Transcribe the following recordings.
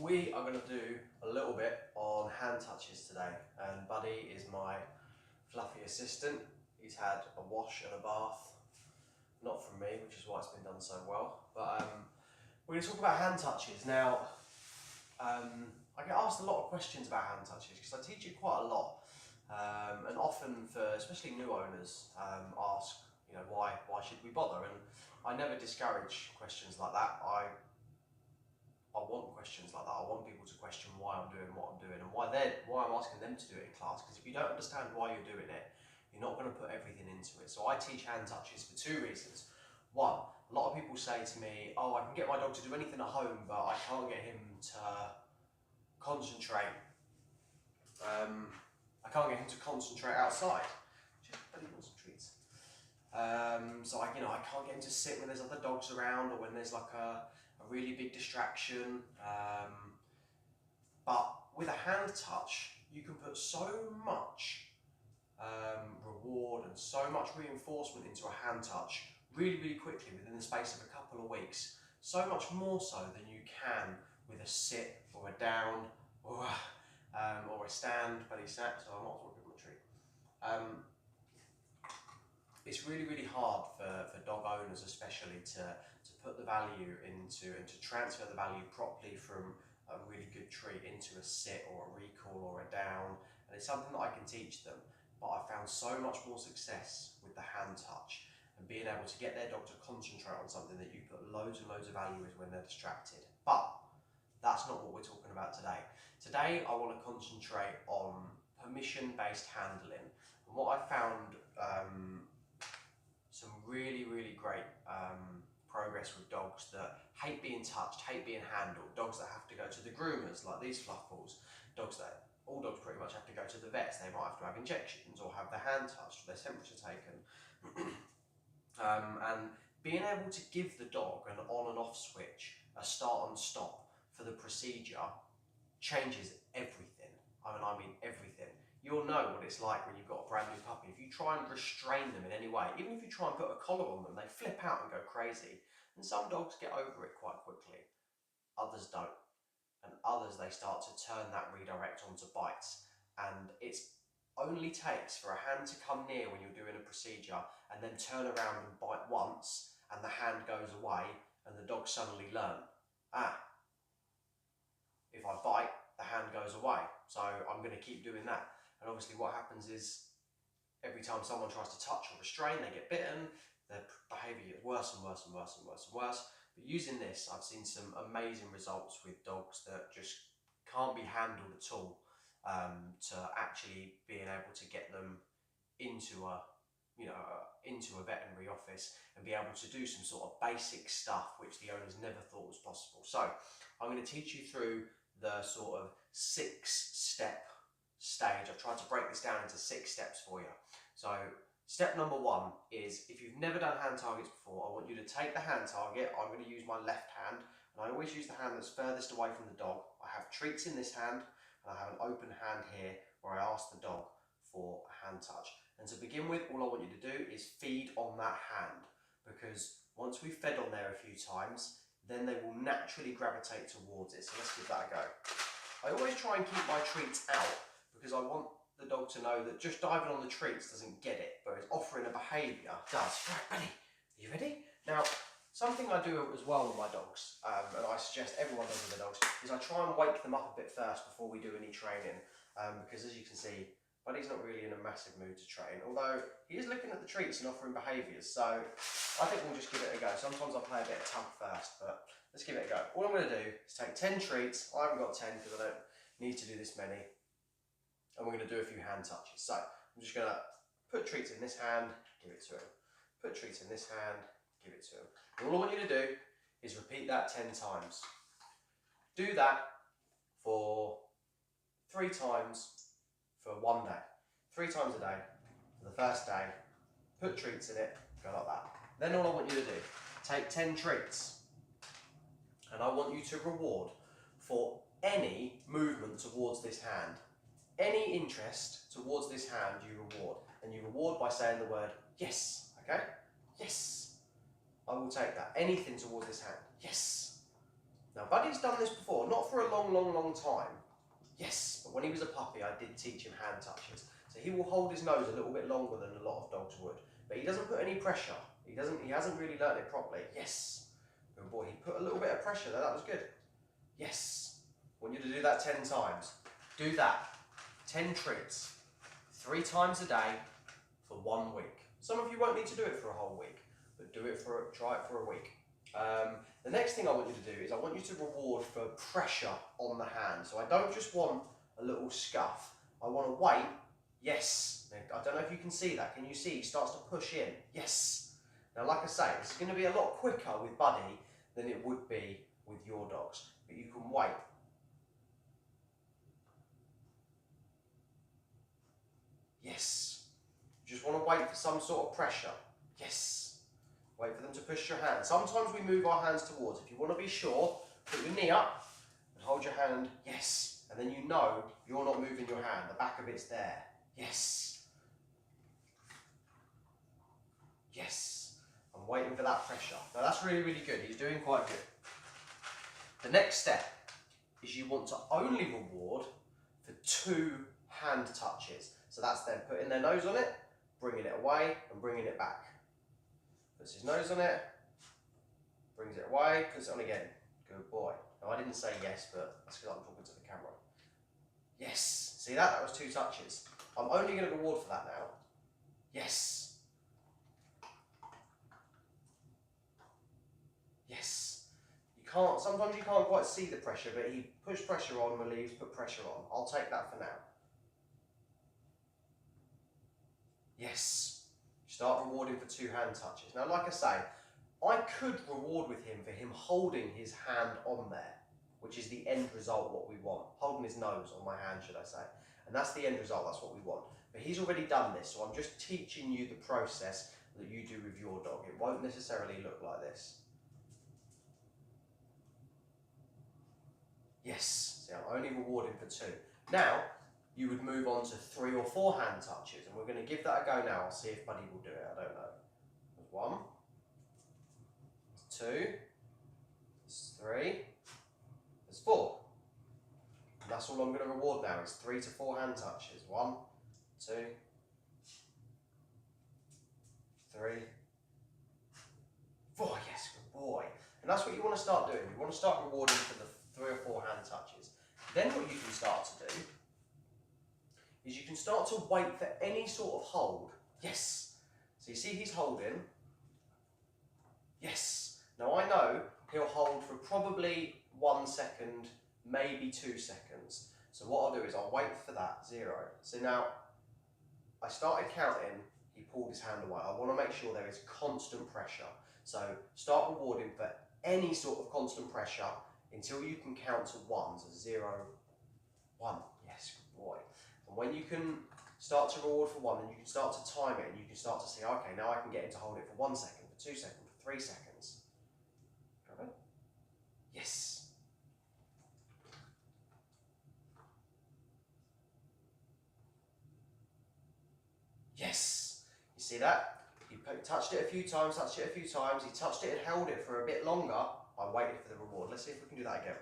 We are going to do a little bit on hand touches today, and Buddy is my fluffy assistant. He's had a wash and a bath, not from me, which is why it's been done so well, but we're going to talk about hand touches. Now, I get asked a lot of questions about hand touches because I teach it quite a lot, and often for especially new owners ask, why should we bother? And I never discourage questions like that. I want questions like that. I want people to question why I'm doing what I'm doing and why I'm asking them to do it in class. Because if you don't understand why you're doing it, you're not going to put everything into it. So I teach hand touches for two reasons. One, a lot of people say to me, "Oh, I can get my dog to do anything at home, but I can't get him to concentrate. I can't get him to concentrate outside." But he wants some treats. So I can't get him to sit when there's other dogs around or when there's like a really big distraction. But with a hand touch, you can put so much reward and so much reinforcement into a hand touch really, really quickly within the space of a couple of weeks. So much more so than you can with a sit or a down or a stand, but he sat, so I might as well give him a treat. It's really, really hard for dog owners especially to put the value into and to transfer the value properly from a really good treat into a sit or a recall or a down, and it's something that I can teach them, but I found so much more success with the hand touch and being able to get their dog to concentrate on something that you put loads and loads of value in when they're distracted. But that's not what we're talking about today. Today I want to concentrate on permission-based handling, and what I found some really, really great progress with dogs that hate being touched, hate being handled, dogs that have to go to the groomers like these fluff balls, all dogs pretty much have to go to the vets. They might have to have injections or have their hand touched or their temperature taken. And being able to give the dog an on and off switch, a start and stop for the procedure changes everything. I mean everything. You'll know what it's like when you've got a brand new puppy. If you try and restrain them in any way, even if you try and put a collar on them, they flip out and go crazy. And some dogs get over it quite quickly. Others don't. And others, they start to turn that redirect onto bites. And it only takes for a hand to come near when you're doing a procedure and then turn around and bite once and the hand goes away and the dog suddenly learn, if I bite, the hand goes away. So I'm going to keep doing that. And obviously what happens is every time someone tries to touch or restrain, they get bitten, their behaviour gets worse and worse and worse and worse and worse. But using this, I've seen some amazing results with dogs that just can't be handled at all, to actually being able to get them into a veterinary office and be able to do some sort of basic stuff which the owners never thought was possible. So I'm going to teach you through the sort of 6-step stage. I've tried to break this down into 6 steps for you. So step number 1 is, if you've never done hand targets before, I want you to take the hand target. I'm going to use my left hand, and I always use the hand that's furthest away from the dog. I have treats in this hand and I have an open hand here where I ask the dog for a hand touch. And to begin with, all I want you to do is feed on that hand, because once we've fed on there a few times, then they will naturally gravitate towards it. So let's give that a go. I always try and keep my treats out because I want the dog to know that just diving on the treats doesn't get it, but it's offering a behaviour does. Right, buddy, are you ready? Now, something I do as well with my dogs, and I suggest everyone does with their dogs, is I try and wake them up a bit first before we do any training, because as you can see, Buddy's not really in a massive mood to train, although he is looking at the treats and offering behaviours, so I think we'll just give it a go. Sometimes I play a bit of tug first, but let's give it a go. All I'm going to do is take 10 treats. I haven't got 10 because I don't need to do this many. And we're going to do a few hand touches. So I'm just going to put treats in this hand, give it to him. Put treats in this hand, give it to him. And all I want you to do is repeat that 10 times. Do that for 3 times for 1 day. 3 times a day for the first day. Put treats in it, go like that. Then all I want you to do, take 10 treats, and I want you to reward for any movement towards this hand. Any interest towards this hand you reward, and you reward by saying the word yes, okay? Yes, I will take that. Anything towards this hand, yes. Now, Buddy's done this before, not for a long time. Yes, but when he was a puppy, I did teach him hand touches. So he will hold his nose a little bit longer than a lot of dogs would, but he doesn't put any pressure. He hasn't really learned it properly. Yes. Good boy, he put a little bit of pressure there, that was good. Yes. I want you to do that 10 times. Do that. 10 treats. 3 times a day for 1 week. Some of you won't need to do it for a whole week, but try it for a week. The next thing I want you to do is I want you to reward for pressure on the hand. So I don't just want a little scuff. I want to weight. Yes. I don't know if you can see that. Can you see? He starts to push in. Yes. Now, like I say, it's going to be a lot quicker with Buddy than it would be with your dogs. But you can wait. Yes. You just want to wait for some sort of pressure. Yes. Wait for them to push your hand. Sometimes we move our hands towards. If you want to be sure, put your knee up and hold your hand. Yes. And then you know you're not moving your hand. The back of it's there. Yes. Yes. I'm waiting for that pressure. Now that's really good. He's doing quite good. The next step is you want to only reward for 2 hand touches. So that's them putting their nose on it, bringing it away and bringing it back. Puts his nose on it, brings it away, puts it on again. Good boy. Now I didn't say yes, but that's because I'm talking to the camera. Yes. See that? That was 2 touches. I'm only going to reward for that now. Yes. Yes. Sometimes you can't quite see the pressure, but he pushed pressure on, relieves, put pressure on. I'll take that for now. Yes. Start rewarding for 2 hand touches. Now, like I say, I could reward with him for him holding his hand on there, which is the end result, what we want. Holding his nose on my hand, should I say. And that's the end result, that's what we want. But he's already done this, so I'm just teaching you the process that you do with your dog. It won't necessarily look like this. Yes, see, I'm only rewarding for 2. Now, you would move on to 3 or 4 hand touches, and we're going to give that a go now. I'll see if Buddy will do it, I don't know. There's 1, there's 2, there's 3, there's 4. And that's all I'm going to reward now, is 3 to 4 hand touches. 1, 2, 3, 4, yes, good boy. And that's what you want to start doing. You want to start rewarding for the 3 or 4 hand touches. Then what you can start to do is you can start to wait for any sort of hold. Yes. So you see he's holding. Yes. Now I know he'll hold for probably 1 second, maybe 2 seconds. So what I'll do is I'll wait for that, 0. So now I started counting, he pulled his hand away. I want to make sure there is constant pressure. So start rewarding for any sort of constant pressure until you can count to 1. So 0, 1. Yes, good boy. And when you can start to reward for 1, then you can start to time it and you can start to see, okay, now I can get him to hold it for 1 second, for 2 seconds, for 3 seconds. Got it? Yes. Yes. You see that? He touched it a few times, touched it a few times, he touched it and held it for a bit longer. I waited for the reward. Let's see if we can do that again.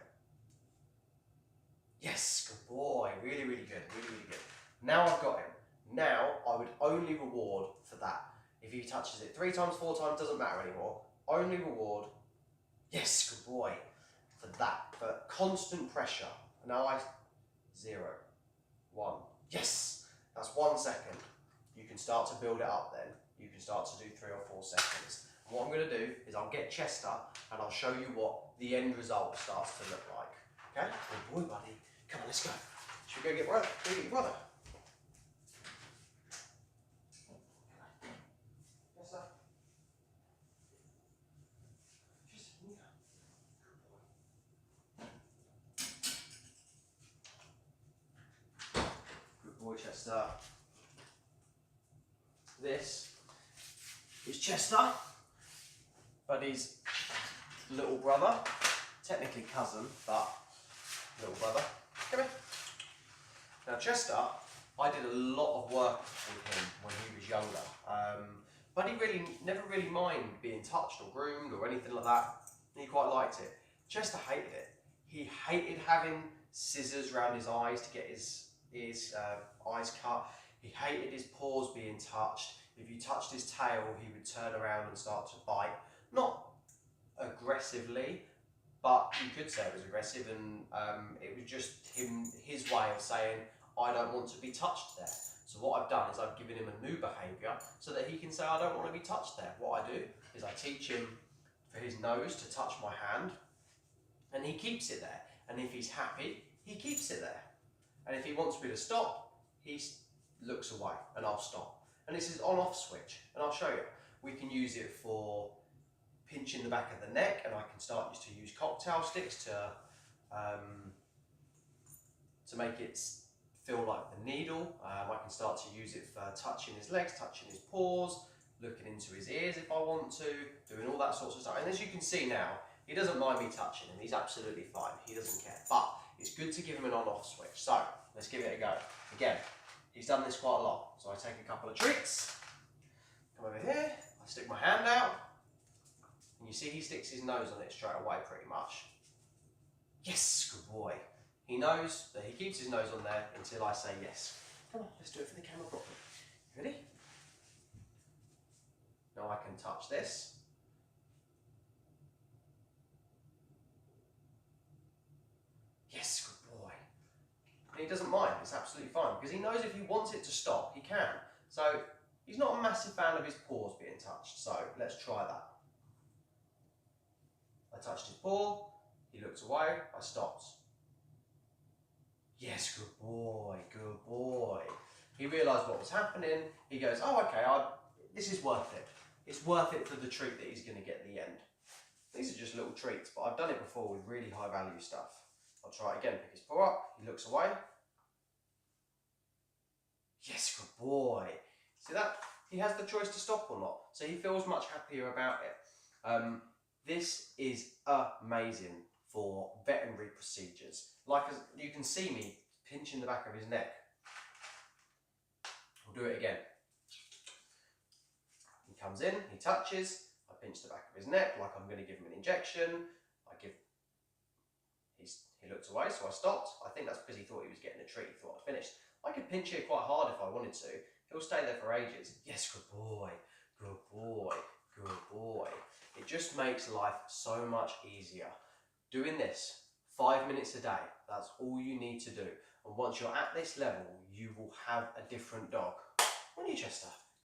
Yes, good boy. Really good. Really good. Now I've got him. Now I would only reward for that. If he touches it 3 times, 4 times, doesn't matter anymore. Only reward. Yes, good boy. For that. For constant pressure. Now 0, 1. Yes. That's 1 second. You can start to build it up then. You can start to do 3 or 4 seconds. And what I'm going to do is I'll get Chester and I'll show you what the end result starts to look like. Okay? Good boy, buddy. Come on, let's go. Should we go get your brother? Yes, sir. Just here. Good boy, Chester. This is Chester, Buddy's little brother. Technically cousin, but little brother. Come here. Now Chester, I did a lot of work with him when he was younger. Buddy never really minded being touched or groomed or anything like that. He quite liked it. Chester hated it. He hated having scissors around his eyes to get his eyes cut. He hated his paws being touched. If you touched his tail, he would turn around and start to bite. Not aggressively, but you could say it was aggressive, and it was just his way of saying, I don't want to be touched there. So what I've done is I've given him a new behaviour so that he can say, I don't want to be touched there. What I do is I teach him for his nose to touch my hand, and he keeps it there. And if he's happy, he keeps it there. And if he wants me to stop, he looks away and I'll stop. And this is on-off switch, and I'll show you. We can use it for pinching the back of the neck, and I can start to use cocktail sticks to make it feel like the needle. I can start to use it for touching his legs, touching his paws, looking into his ears if I want to, doing all that sorts of stuff. And as you can see now, he doesn't mind me touching him. He's absolutely fine. He doesn't care. But it's good to give him an on-off switch. So let's give it a go. Again, he's done this quite a lot. So I take a couple of treats, come over here, I stick my hand out, and you see he sticks his nose on it straight away pretty much. Yes, good boy. He knows that he keeps his nose on there until I say yes. Come on, let's do it for the camera properly. Ready? Now I can touch this. Yes, good boy. And he doesn't mind, it's absolutely fine, because he knows if he wants it to stop, he can. So he's not a massive fan of his paws being touched, so let's try that. I touched his paw, he looked away, I stopped. Yes, good boy, good boy. He realised what was happening. He goes, oh, okay, this is worth it. It's worth it for the treat that he's going to get at the end. These are just little treats, but I've done it before with really high value stuff. I'll try it again. Pick his paw up, he looks away. Yes, good boy. See that? He has the choice to stop or not, so he feels much happier about it. This is amazing for veterinary procedures. Like you can see me pinching the back of his neck. I'll do it again. He comes in, he touches, I pinch the back of his neck like I'm going to give him an injection. He looked away, so I stopped. I think that's because he thought he was getting a treat, he thought I'd finished. I could pinch here quite hard if I wanted to. He'll stay there for ages. Yes, good boy, good boy, good boy. It just makes life so much easier. Doing this 5 minutes a day, that's all you need to do. And once you're at this level, you will have a different dog. When are you, Chester?